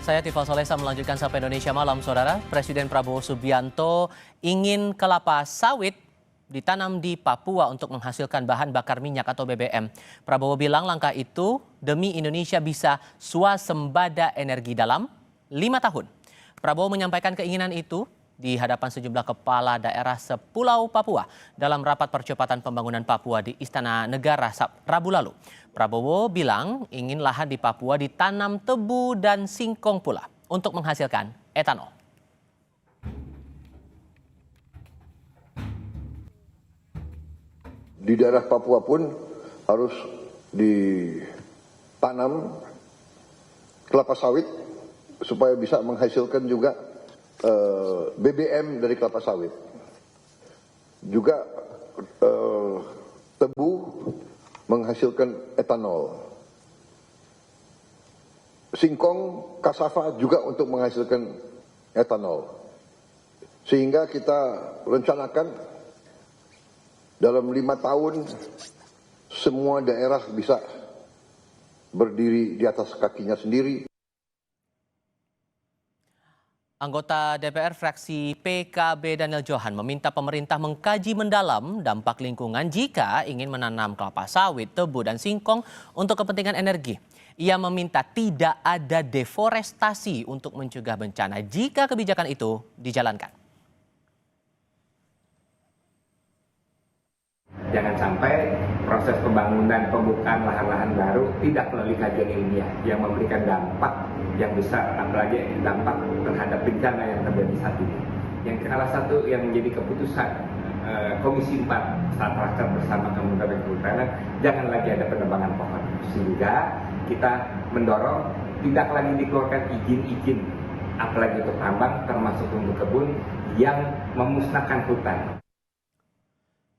Saya Tifal Solesa melanjutkan Sapa Indonesia Malam, Saudara. Presiden Prabowo Subianto ingin kelapa sawit ditanam di Papua untuk menghasilkan bahan bakar minyak atau BBM. Prabowo bilang langkah itu demi Indonesia bisa swasembada energi dalam 5 tahun. Prabowo menyampaikan keinginan itu di hadapan sejumlah kepala daerah sepulau Papua dalam rapat percepatan pembangunan Papua di Istana Negara Rabu lalu. Prabowo bilang ingin lahan di Papua ditanam tebu dan singkong pula untuk menghasilkan etanol. Di daerah Papua pun harus ditanam kelapa sawit supaya bisa menghasilkan juga BBM dari kelapa sawit. Juga tebu menghasilkan etanol. Singkong, kasava juga untuk menghasilkan etanol. Sehingga kita rencanakan dalam 5 tahun semua daerah bisa berdiri di atas kakinya sendiri. Anggota DPR fraksi PKB Daniel Johan meminta pemerintah mengkaji mendalam dampak lingkungan jika ingin menanam kelapa sawit, tebu, dan singkong untuk kepentingan energi. Ia meminta tidak ada deforestasi untuk mencegah bencana jika kebijakan itu dijalankan. Jangan sampai proses pembangunan pembukaan lahan-lahan baru tidak melalui kajian ilmiah yang memberikan dampak yang besar, apalagi dampak terhadap bencana yang terjadi saat ini. Yang salah satu yang menjadi keputusan Komisi 4 saat raker bersama Kementerian Kehutanan, jangan lagi ada penebangan pohon, sehingga kita mendorong tidak lagi dikeluarkan izin-izin, apalagi untuk tambang, termasuk untuk kebun yang memusnahkan hutan.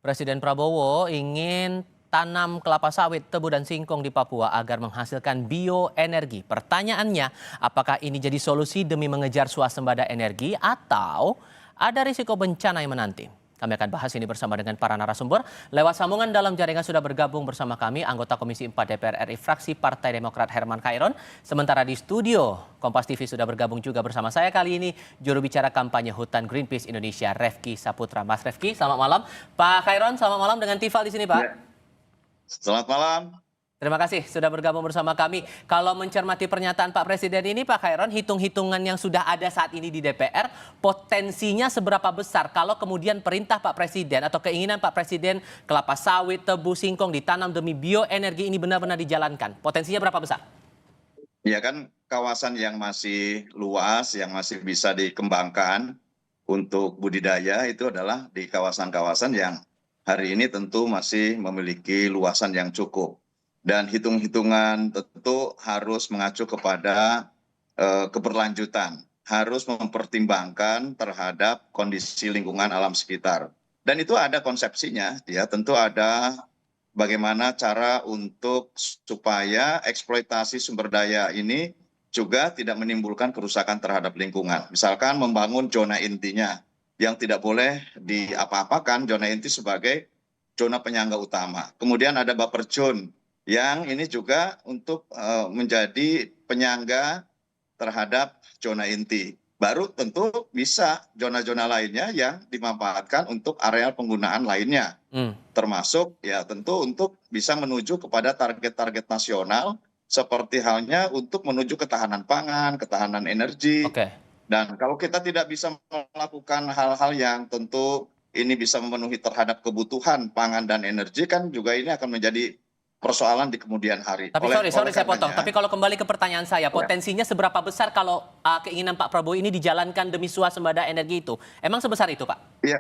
Presiden Prabowo ingin tanam kelapa sawit, tebu, dan singkong di Papua agar menghasilkan bioenergi. Pertanyaannya, apakah ini jadi solusi demi mengejar swasembada energi atau ada risiko bencana yang menanti? Kami akan bahas ini bersama dengan para narasumber. Lewat sambungan dalam jaringan sudah bergabung bersama kami anggota Komisi 4 DPR RI fraksi Partai Demokrat Herman Khairon. Sementara di studio Kompas TV sudah bergabung juga bersama saya kali ini juru bicara kampanye hutan Greenpeace Indonesia Refky Saputra. Mas Refky, selamat malam. Pak Khairon, selamat malam dengan Tifal di sini, Pak. Ya. Selamat malam. Terima kasih sudah bergabung bersama kami. Kalau mencermati pernyataan Pak Presiden ini, Pak Khairon, hitung-hitungan yang sudah ada saat ini di DPR, potensinya seberapa besar kalau kemudian perintah Pak Presiden atau keinginan Pak Presiden kelapa sawit, tebu, singkong ditanam demi bioenergi ini benar-benar dijalankan? Potensinya berapa besar? Ya kan, kawasan yang masih luas, yang masih bisa dikembangkan untuk budidaya itu adalah di kawasan-kawasan yang hari ini tentu masih memiliki luasan yang cukup. Dan hitung-hitungan tentu harus mengacu kepada keberlanjutan, harus mempertimbangkan terhadap kondisi lingkungan alam sekitar. Dan itu ada konsepsinya, ya tentu ada bagaimana cara untuk supaya eksploitasi sumber daya ini juga tidak menimbulkan kerusakan terhadap lingkungan. Misalkan membangun zona intinya yang tidak boleh diapa-apakan, zona inti sebagai zona penyangga utama. Kemudian ada buffer zone yang ini juga untuk menjadi penyangga terhadap zona inti. Baru tentu bisa zona-zona lainnya yang dimanfaatkan untuk areal penggunaan lainnya. Termasuk ya tentu untuk bisa menuju kepada target-target nasional seperti halnya untuk menuju ketahanan pangan, ketahanan energi. Dan kalau kita tidak bisa melakukan hal-hal yang tentu ini bisa memenuhi terhadap kebutuhan pangan dan energi, kan juga ini akan menjadi persoalan di kemudian hari. Tapi sorry saya potong. Tapi kalau kembali ke pertanyaan saya, potensinya seberapa besar kalau keinginan Pak Prabowo ini dijalankan demi swasembada energi itu? Emang sebesar itu, Pak? Iya.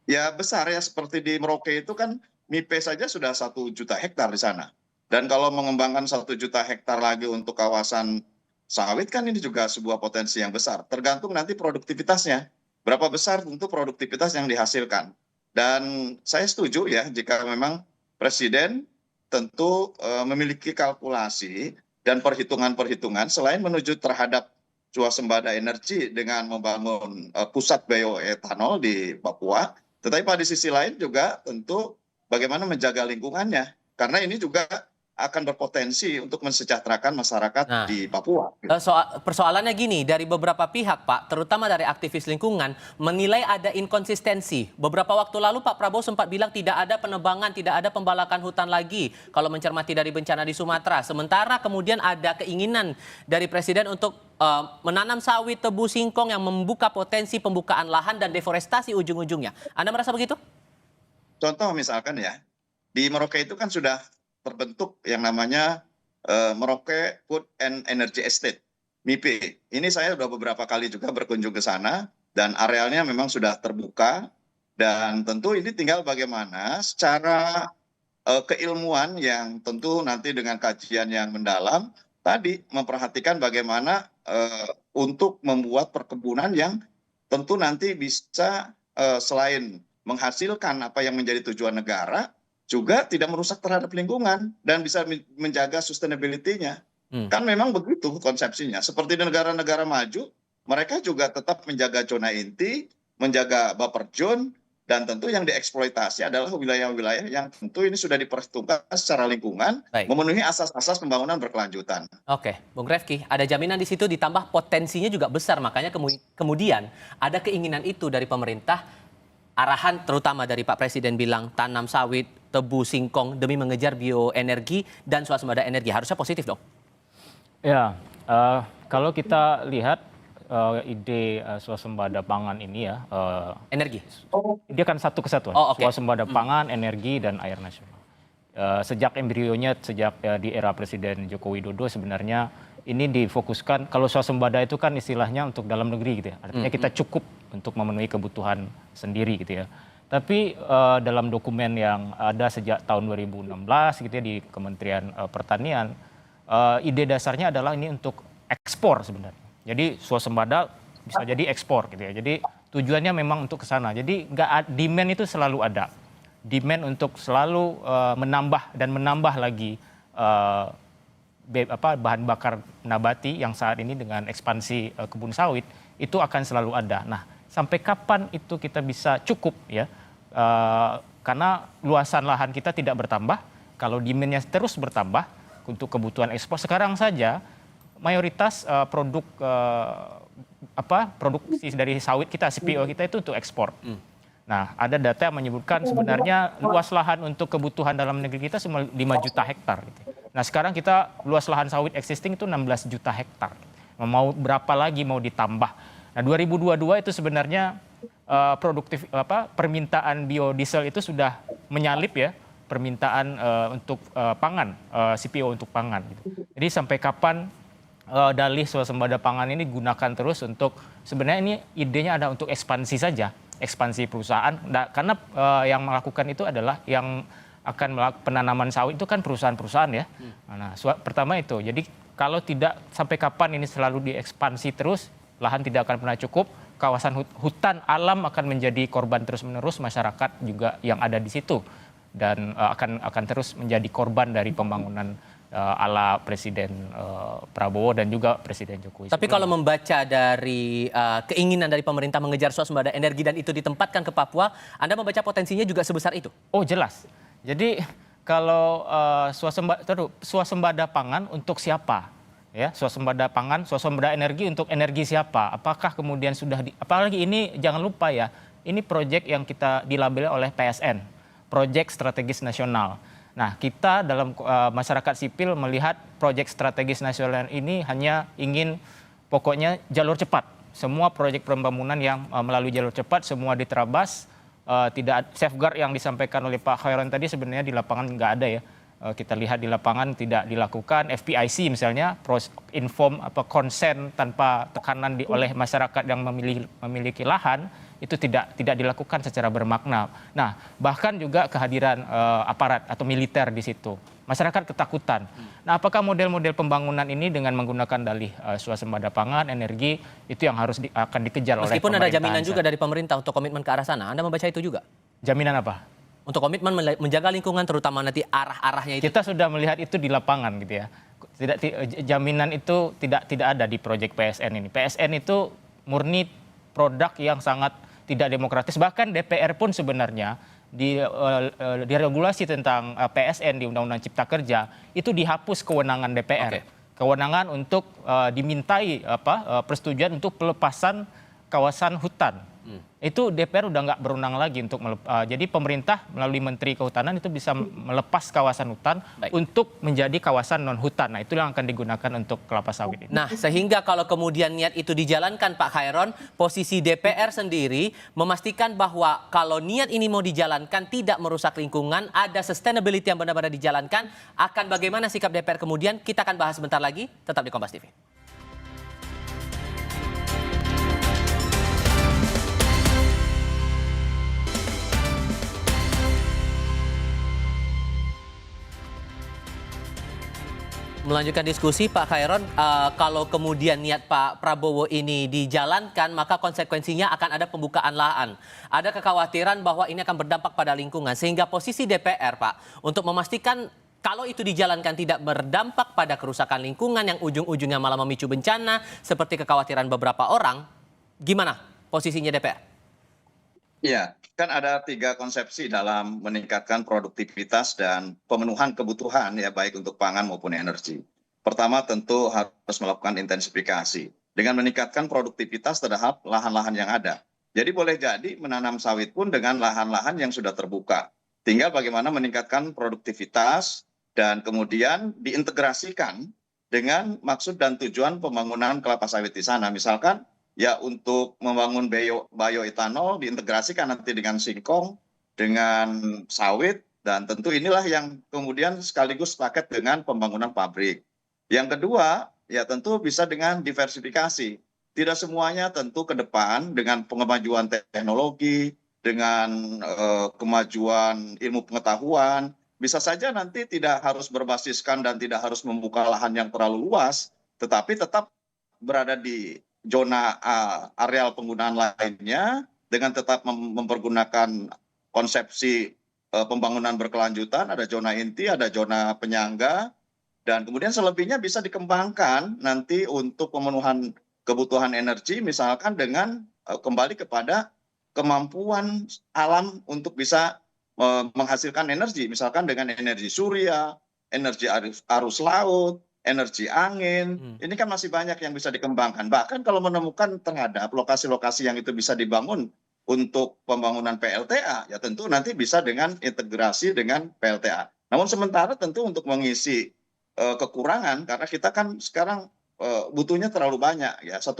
Ya besar ya, seperti di Merauke itu kan MIPE saja sudah 1 juta hektar di sana. Dan kalau mengembangkan 1 juta hektar lagi untuk kawasan sawit kan ini juga sebuah potensi yang besar. Tergantung nanti produktivitasnya. Berapa besar tentu produktivitas yang dihasilkan. Dan saya setuju ya jika memang Presiden tentu memiliki kalkulasi dan perhitungan-perhitungan selain menuju terhadap swasembada energi dengan membangun pusat bioetanol di Papua, tetapi pada sisi lain juga tentu bagaimana menjaga lingkungannya. Karena ini juga akan berpotensi untuk mensejahterakan masyarakat Nah, di Papua. Persoalannya gini, dari beberapa pihak Pak, terutama dari aktivis lingkungan, menilai ada inkonsistensi. Beberapa waktu lalu Pak Prabowo sempat bilang tidak ada penebangan, tidak ada pembalakan hutan lagi kalau mencermati dari bencana di Sumatera. Sementara kemudian ada keinginan dari Presiden untuk menanam sawit, tebu, singkong yang membuka potensi pembukaan lahan dan deforestasi ujung-ujungnya. Anda merasa begitu? Contoh misalkan ya, di Merauke itu kan sudah terbentuk yang namanya Merauke Food and Energy Estate, MIPE. Ini saya sudah beberapa kali juga berkunjung ke sana dan arealnya memang sudah terbuka dan tentu ini tinggal bagaimana secara keilmuan yang tentu nanti dengan kajian yang mendalam tadi memperhatikan bagaimana untuk membuat perkebunan yang tentu nanti bisa selain menghasilkan apa yang menjadi tujuan negara, juga tidak merusak terhadap lingkungan dan bisa menjaga sustainability-nya. Kan memang begitu konsepsinya. Seperti di negara-negara maju, mereka juga tetap menjaga zona inti, menjaga buffer zone, dan tentu yang dieksploitasi adalah wilayah-wilayah yang tentu ini sudah diperhitungkan secara lingkungan, Baik. memenuhi asas-asas pembangunan berkelanjutan. Oke, Bung Refki, ada jaminan di situ ditambah potensinya juga besar, makanya kemudian ada keinginan itu dari pemerintah, arahan terutama dari Pak Presiden bilang tanam sawit, tebu, singkong demi mengejar bioenergi dan swasembada energi. Harusnya positif dong. Ya, kalau kita lihat ide swasembada pangan ini ya, Energi. dia kan satu kesatuan, Oh, oke. swasembada pangan, energi, dan air nasional. Sejak embrionya, sejak di era Presiden Joko Widodo sebenarnya ini difokuskan, kalau swasembada itu kan istilahnya untuk dalam negeri gitu ya, artinya kita cukup untuk memenuhi kebutuhan sendiri gitu ya. Tapi dalam dokumen yang ada sejak tahun 2016 gitu ya di Kementerian Pertanian, ide dasarnya adalah ini untuk ekspor sebenarnya. Jadi swasembada bisa jadi ekspor gitu ya. Jadi tujuannya memang untuk ke sana. Jadi demand itu selalu ada. Demand untuk selalu menambah dan menambah lagi bahan bakar nabati yang saat ini dengan ekspansi kebun sawit itu akan selalu ada. Nah, sampai kapan itu kita bisa cukup ya? Karena luasan lahan kita tidak bertambah, kalau demand-nya terus bertambah untuk kebutuhan ekspor. Sekarang saja mayoritas produksi dari sawit kita, CPO kita itu untuk ekspor. Nah, ada data yang menyebutkan sebenarnya luas lahan untuk kebutuhan dalam negeri kita cuma 5 juta hektar. Gitu. Nah, sekarang kita luas lahan sawit existing itu 16 juta hektar. Mau berapa lagi mau ditambah? Nah, 2022 itu sebenarnya permintaan biodiesel itu sudah menyalip ya permintaan untuk pangan, CPO untuk pangan. Gitu. Jadi sampai kapan dalih swasembada pangan ini gunakan terus untuk sebenarnya ini idenya ada untuk ekspansi saja, ekspansi perusahaan. Nah, karena yang melakukan itu adalah yang akan melakukan penanaman sawit itu kan perusahaan-perusahaan ya. Nah, pertama itu. Jadi kalau tidak sampai kapan ini selalu diekspansi terus, lahan tidak akan pernah cukup, kawasan hutan alam akan menjadi korban terus-menerus, masyarakat juga yang ada di situ dan akan terus menjadi korban dari pembangunan ala Presiden Prabowo dan juga Presiden Jokowi. Tapi kalau membaca dari keinginan dari pemerintah mengejar swasembada energi dan itu ditempatkan ke Papua, Anda membaca potensinya juga sebesar itu? Oh, jelas. Jadi kalau swasembada pangan untuk siapa? Ya, swasembada pangan, swasembada energi untuk energi siapa? Apakah kemudian sudah apalagi ini jangan lupa ya, ini proyek yang kita dilabeli oleh PSN, proyek strategis nasional. Nah, kita dalam masyarakat sipil melihat proyek strategis nasional ini hanya ingin pokoknya jalur cepat. Semua proyek pembangunan yang melalui jalur cepat semua diterabas, tidak safeguard yang disampaikan oleh Pak Khairon tadi sebenarnya di lapangan nggak ada ya. Kita lihat di lapangan tidak dilakukan. FPIC misalnya, inform konsen tanpa tekanan oleh masyarakat yang memiliki lahan itu tidak dilakukan secara bermakna. Nah, bahkan juga kehadiran aparat atau militer di situ. Masyarakat ketakutan. Nah, apakah model-model pembangunan ini dengan menggunakan dalih swasembada pangan, energi itu yang harus akan dikejar oleh pemerintah? Meskipun ada jaminan juga dari pemerintah untuk komitmen ke arah sana. Anda membaca itu juga? Jaminan apa? Untuk komitmen menjaga lingkungan terutama nanti arah-arahnya itu. Kita sudah melihat itu di lapangan gitu ya. Jaminan itu tidak ada di proyek PSN ini. PSN itu murni produk yang sangat tidak demokratis. Bahkan DPR pun sebenarnya di regulasi tentang PSN di Undang-Undang Cipta Kerja itu dihapus kewenangan DPR. Oke. Kewenangan untuk dimintai persetujuan untuk pelepasan kawasan hutan. Itu DPR udah nggak berwenang lagi untuk jadi pemerintah melalui Menteri Kehutanan itu bisa melepas kawasan hutan untuk menjadi kawasan non hutan. Nah, itu yang akan digunakan untuk kelapa sawit ini. Nah, sehingga kalau kemudian niat itu dijalankan Pak Khairon, posisi DPR sendiri memastikan bahwa kalau niat ini mau dijalankan tidak merusak lingkungan, ada sustainability yang benar-benar dijalankan, akan bagaimana sikap DPR kemudian? Kita akan bahas sebentar lagi, tetap di Kompas TV. Melanjutkan diskusi Pak Khairon, kalau kemudian niat Pak Prabowo ini dijalankan, maka konsekuensinya akan ada pembukaan lahan. Ada kekhawatiran bahwa ini akan berdampak pada lingkungan, sehingga posisi DPR Pak, untuk memastikan kalau itu dijalankan tidak berdampak pada kerusakan lingkungan yang ujung-ujungnya malah memicu bencana, seperti kekhawatiran beberapa orang, gimana posisinya DPR? Ya, kan ada 3 konsepsi dalam meningkatkan produktivitas dan pemenuhan kebutuhan ya baik untuk pangan maupun energi. Pertama tentu harus melakukan intensifikasi dengan meningkatkan produktivitas terhadap lahan-lahan yang ada. Jadi boleh jadi menanam sawit pun dengan lahan-lahan yang sudah terbuka. Tinggal bagaimana meningkatkan produktivitas dan kemudian diintegrasikan dengan maksud dan tujuan pembangunan kelapa sawit di sana. Misalkan ya untuk membangun bioetanol diintegrasikan nanti dengan singkong, dengan sawit, dan tentu inilah yang kemudian sekaligus paket dengan pembangunan pabrik. Yang kedua, ya tentu bisa dengan diversifikasi. Tidak semuanya tentu ke depan dengan kemajuan teknologi, dengan kemajuan ilmu pengetahuan, bisa saja nanti tidak harus berbasiskan dan tidak harus membuka lahan yang terlalu luas, tetapi tetap berada di zona areal penggunaan lainnya dengan tetap mempergunakan konsepsi pembangunan berkelanjutan, ada zona inti, ada zona penyangga, dan kemudian selebihnya bisa dikembangkan nanti untuk pemenuhan kebutuhan energi, misalkan dengan kembali kepada kemampuan alam untuk bisa menghasilkan energi, misalkan dengan energi surya, energi arus laut, energi angin, ini kan masih banyak yang bisa dikembangkan. Bahkan kalau menemukan terhadap lokasi-lokasi yang itu bisa dibangun untuk pembangunan PLTA, ya tentu nanti bisa dengan integrasi dengan PLTA. Namun sementara tentu untuk mengisi kekurangan, karena kita kan sekarang butuhnya terlalu banyak, ya 1,4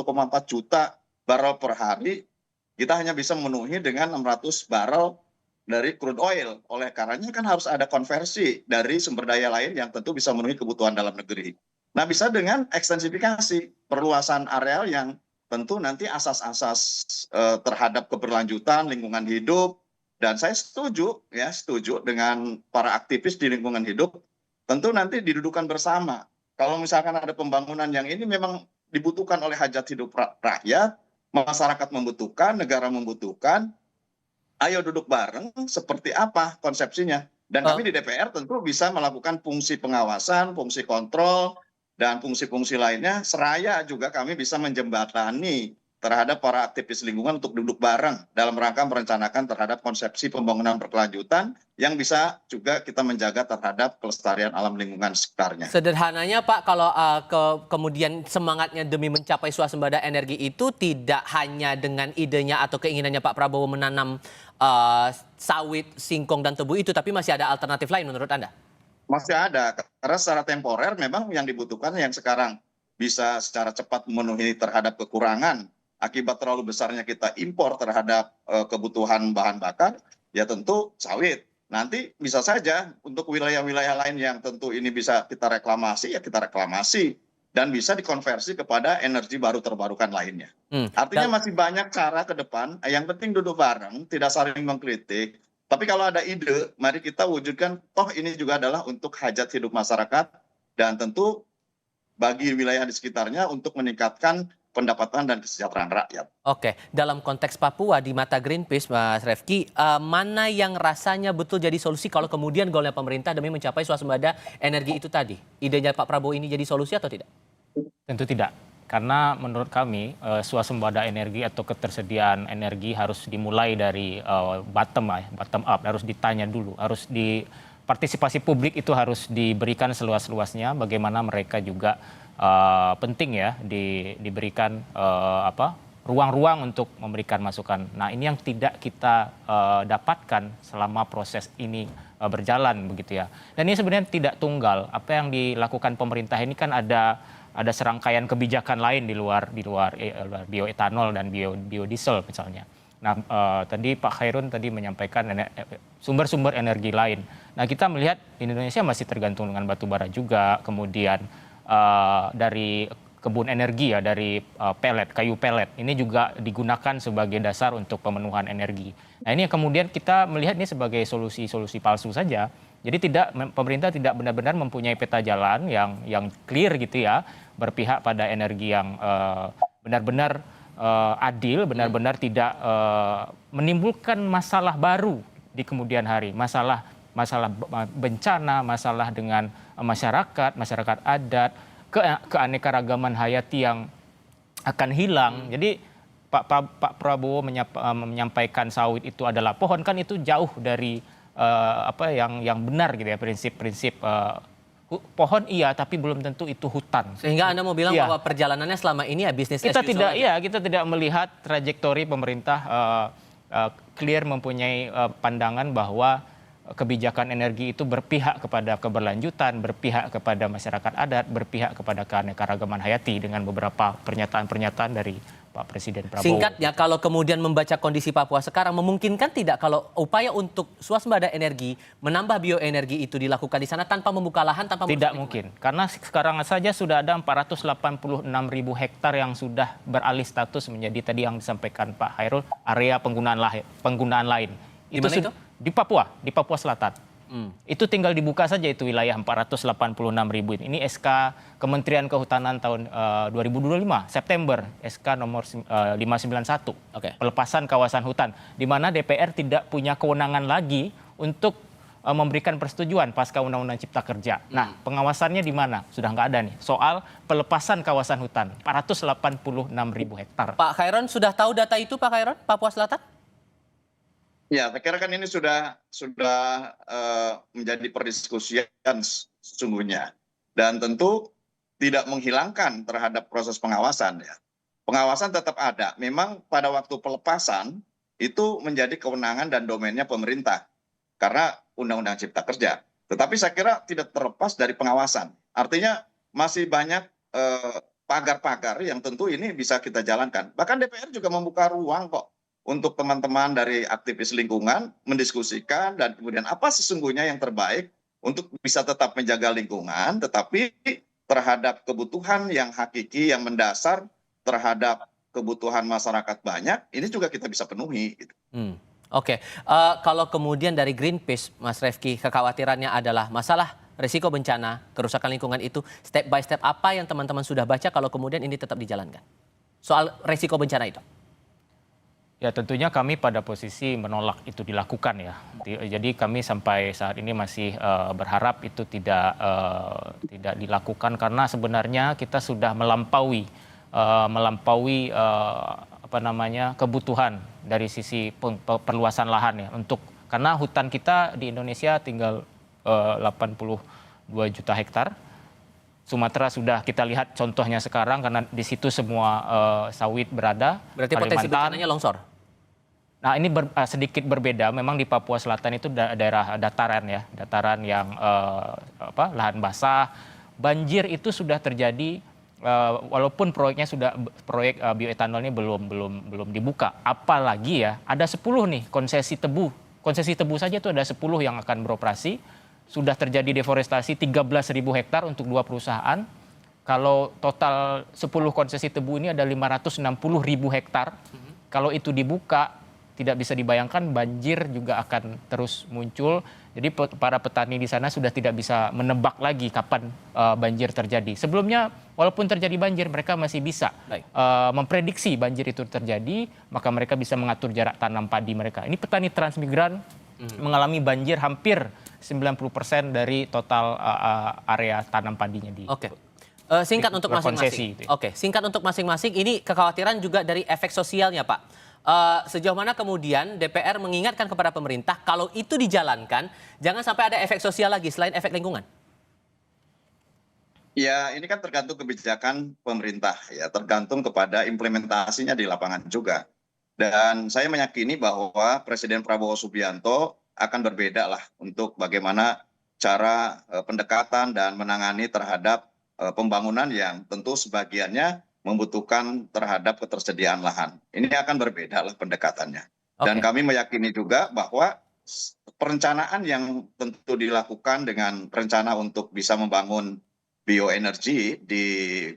juta barrel per hari, kita hanya bisa memenuhi dengan 600 barrel dari crude oil. Oleh karenanya kan harus ada konversi dari sumber daya lain yang tentu bisa memenuhi kebutuhan dalam negeri. Nah, bisa dengan ekstensifikasi, perluasan areal yang tentu nanti asas-asas terhadap keberlanjutan lingkungan hidup. Dan saya setuju dengan para aktivis di lingkungan hidup, tentu nanti didudukan bersama. Kalau misalkan ada pembangunan yang ini memang dibutuhkan oleh hajat hidup rakyat, masyarakat membutuhkan, negara membutuhkan, ayo duduk bareng seperti apa konsepsinya. Dan kami di DPR tentu bisa melakukan fungsi pengawasan, fungsi kontrol, dan fungsi-fungsi lainnya. Seraya juga kami bisa menjembatani terhadap para aktivis lingkungan untuk duduk bareng dalam rangka merencanakan terhadap konsepsi pembangunan berkelanjutan yang bisa juga kita menjaga terhadap kelestarian alam lingkungan sekitarnya. Sederhananya Pak, kalau kemudian semangatnya demi mencapai swasembada energi itu tidak hanya dengan idenya atau keinginannya Pak Prabowo menanam sawit, singkong, dan tebu itu, tapi masih ada alternatif lain menurut Anda? Masih ada, karena secara temporer memang yang dibutuhkan yang sekarang bisa secara cepat memenuhi terhadap kekurangan akibat terlalu besarnya kita impor terhadap kebutuhan bahan bakar, ya tentu sawit. Nanti bisa saja untuk wilayah-wilayah lain yang tentu ini bisa kita reklamasi, ya kita reklamasi. Dan bisa dikonversi kepada energi baru terbarukan lainnya. Artinya masih banyak cara ke depan, yang penting duduk bareng, tidak saling mengkritik. Tapi kalau ada ide, mari kita wujudkan, toh ini juga adalah untuk hajat hidup masyarakat, dan tentu bagi wilayah di sekitarnya untuk meningkatkan pendapatan dan kesejahteraan rakyat. Oke, dalam konteks Papua di mata Greenpeace, Mas Refki, mana yang rasanya betul jadi solusi kalau kemudian golnya pemerintah demi mencapai swasembada energi itu tadi? Idenya Pak Prabowo ini jadi solusi atau tidak? Tentu tidak. Karena menurut kami swasembada energi atau ketersediaan energi harus dimulai dari bottom up, harus ditanya dulu, harus di partisipasi publik itu harus diberikan seluas-luasnya. Bagaimana mereka juga penting ya diberikan ruang-ruang untuk memberikan masukan. Nah, ini yang tidak kita dapatkan selama proses ini berjalan begitu ya. Dan ini sebenarnya tidak tunggal. Apa yang dilakukan pemerintah ini kan ada serangkaian kebijakan lain di luar bioetanol dan biodiesel misalnya. Nah, tadi Pak Khairun tadi menyampaikan sumber-sumber energi lain. Nah, kita melihat Indonesia masih tergantung dengan batu bara juga, kemudian dari kebun energi ya, dari kayu pelet. Ini juga digunakan sebagai dasar untuk pemenuhan energi. Nah, ini yang kemudian kita melihat ini sebagai solusi palsu saja. Jadi pemerintah tidak benar-benar mempunyai peta jalan yang clear gitu ya, berpihak pada energi yang benar-benar adil, benar-benar tidak menimbulkan masalah baru di kemudian hari, masalah bencana, masalah dengan masyarakat adat, keanekaragaman hayati yang akan hilang. Jadi Pak Prabowo menyampaikan sawit itu adalah pohon, kan itu jauh dari yang benar gitu ya, prinsip-prinsip pohon iya tapi belum tentu itu hutan. Sehingga Anda mau bilang bahwa perjalanannya selama ini ya bisnis as usual aja? Kita tidak melihat trajektori pemerintah clear mempunyai pandangan bahwa kebijakan energi itu berpihak kepada keberlanjutan, berpihak kepada masyarakat adat, berpihak kepada keanekaragaman hayati dengan beberapa pernyataan-pernyataan dari Pak Presiden Prabowo. Singkatnya, kalau kemudian membaca kondisi Papua sekarang, memungkinkan tidak kalau upaya untuk swasembada energi, menambah bioenergi itu dilakukan di sana tanpa membuka lahan, tanpa tidak mungkin. Karena sekarang saja sudah ada 486.000 hektar yang sudah beralih status menjadi tadi yang disampaikan Pak Khairul, area penggunaan lain. Itu Di Papua Selatan. Itu tinggal dibuka saja itu wilayah 486.000 ini. Ini SK Kementerian Kehutanan tahun 2025 September, SK nomor 591. Pelepasan kawasan hutan, di mana DPR tidak punya kewenangan lagi untuk memberikan persetujuan pasca Undang-Undang Cipta Kerja. Nah, pengawasannya di mana? Sudah nggak ada nih. Soal pelepasan kawasan hutan 486.000 hektar. Pak Khairun sudah tahu data itu, Pak Khairun, Papua Selatan? Ya, saya kira kan ini sudah menjadi perdiskusian sesungguhnya, dan tentu tidak menghilangkan terhadap proses pengawasan ya. Pengawasan tetap ada. Memang pada waktu pelepasan itu menjadi kewenangan dan domainnya pemerintah karena Undang-Undang Cipta Kerja. Tetapi saya kira tidak terlepas dari pengawasan. Artinya masih banyak pagar-pagar yang tentu ini bisa kita jalankan. Bahkan DPR juga membuka ruang kok untuk teman-teman dari aktivis lingkungan mendiskusikan dan kemudian apa sesungguhnya yang terbaik untuk bisa tetap menjaga lingkungan, tetapi terhadap kebutuhan yang hakiki, yang mendasar terhadap kebutuhan masyarakat banyak, ini juga kita bisa penuhi. Gitu. Kalau kemudian dari Greenpeace, Mas Refki, kekhawatirannya adalah masalah risiko bencana, kerusakan lingkungan itu, step by step apa yang teman-teman sudah baca kalau kemudian ini tetap dijalankan? Soal risiko bencana itu. Ya, tentunya kami pada posisi menolak itu dilakukan ya. Jadi kami sampai saat ini masih berharap itu tidak dilakukan karena sebenarnya kita sudah melampaui kebutuhan dari sisi perluasan lahan ya, karena hutan kita di Indonesia tinggal 82 juta hektar. Sumatera sudah kita lihat contohnya sekarang karena di situ semua sawit berada. Berarti potensi bencananya longsor? Nah, ini sedikit berbeda. Memang di Papua Selatan itu daerah dataran ya, dataran yang lahan basah. Banjir itu sudah terjadi walaupun proyek bioetanolnya belum dibuka. Apalagi ya, ada 10 nih konsesi tebu. Konsesi tebu saja itu ada 10 yang akan beroperasi. Sudah terjadi deforestasi 13.000 hektar untuk 2 perusahaan. Kalau total 10 konsesi tebu ini ada 560.000 hektar. Kalau itu dibuka, tidak bisa dibayangkan banjir juga akan terus muncul. Jadi para petani di sana sudah tidak bisa menebak lagi kapan banjir terjadi. Sebelumnya walaupun terjadi banjir, mereka masih bisa memprediksi banjir itu terjadi, maka mereka bisa mengatur jarak tanam padi mereka. Ini petani transmigran mengalami banjir hampir 90% dari total area tanam padinya di. Singkat untuk konsesi masing-masing. itu. Oke, singkat untuk masing-masing. Ini kekhawatiran juga dari efek sosialnya, Pak. Sejauh mana kemudian DPR mengingatkan kepada pemerintah kalau itu dijalankan, jangan sampai ada efek sosial lagi selain efek lingkungan. Ya, ini kan tergantung kebijakan pemerintah ya, tergantung kepada implementasinya di lapangan juga. Dan saya meyakini bahwa Presiden Prabowo Subianto akan berbeda lah untuk bagaimana cara pendekatan dan menangani terhadap pembangunan yang tentu sebagiannya membutuhkan terhadap ketersediaan lahan. Ini akan berbeda lah pendekatannya. Dan Oke. kami meyakini juga bahwa perencanaan yang tentu dilakukan dengan rencana untuk bisa membangun bioenergi di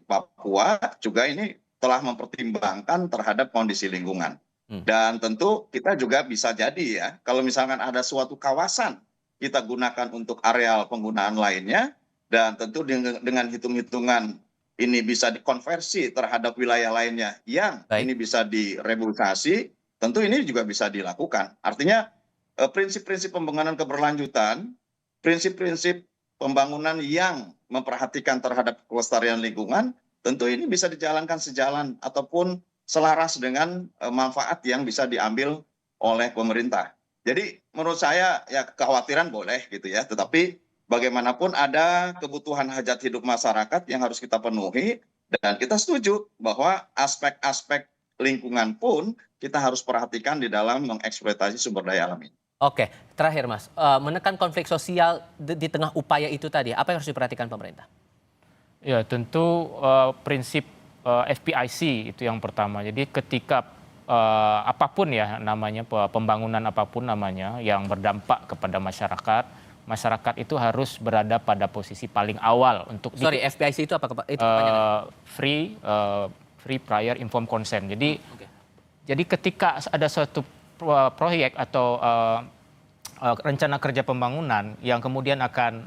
Papua juga ini telah mempertimbangkan terhadap kondisi lingkungan. Dan tentu kita juga bisa jadi ya, kalau misalkan ada suatu kawasan kita gunakan untuk areal penggunaan lainnya, dan tentu dengan hitung-hitungan ini bisa dikonversi terhadap wilayah lainnya yang Baik. ini bisa direboisasi, tentu ini juga bisa dilakukan. Artinya prinsip-prinsip pembangunan keberlanjutan, prinsip-prinsip pembangunan yang memperhatikan terhadap kelestarian lingkungan, tentu ini bisa dijalankan sejalan ataupun selaras dengan manfaat yang bisa diambil oleh pemerintah. Jadi menurut saya ya kekhawatiran boleh gitu ya, tetapi bagaimanapun ada kebutuhan hajat hidup masyarakat yang harus kita penuhi, dan kita setuju bahwa aspek-aspek lingkungan pun kita harus perhatikan di dalam mengeksploitasi sumber daya alam ini. Oke, terakhir Mas, menekan konflik sosial di tengah upaya itu tadi, apa yang harus diperhatikan pemerintah? Ya, tentu prinsip FPIC itu yang pertama. Jadi ketika apapun ya namanya, pembangunan apapun namanya yang berdampak kepada masyarakat, masyarakat itu harus berada pada posisi paling awal untuk Sorry, FPIC itu apa? Itu kepanjangan? free prior informed consent. Jadi Oke. jadi ketika ada suatu proyek atau rencana kerja pembangunan yang kemudian akan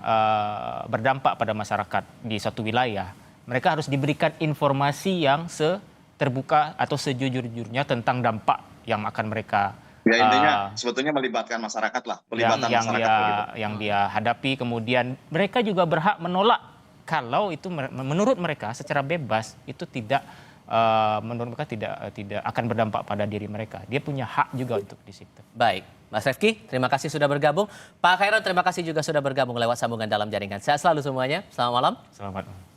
berdampak pada masyarakat di satu wilayah, mereka harus diberikan informasi yang terbuka atau sejujur-jujurnya tentang dampak yang akan mereka Ya intinya sebetulnya melibatkan masyarakat lah, pelibatan masyarakat begitu. yang dia hadapi. Kemudian mereka juga berhak menolak kalau itu menurut mereka secara bebas itu tidak menurut mereka tidak akan berdampak pada diri mereka. Dia punya hak juga untuk di situ. Baik, Mas Refki, terima kasih sudah bergabung. Pak Khairon, terima kasih juga sudah bergabung lewat sambungan dalam jaringan. Sehat selalu semuanya. Selamat malam. Selamat.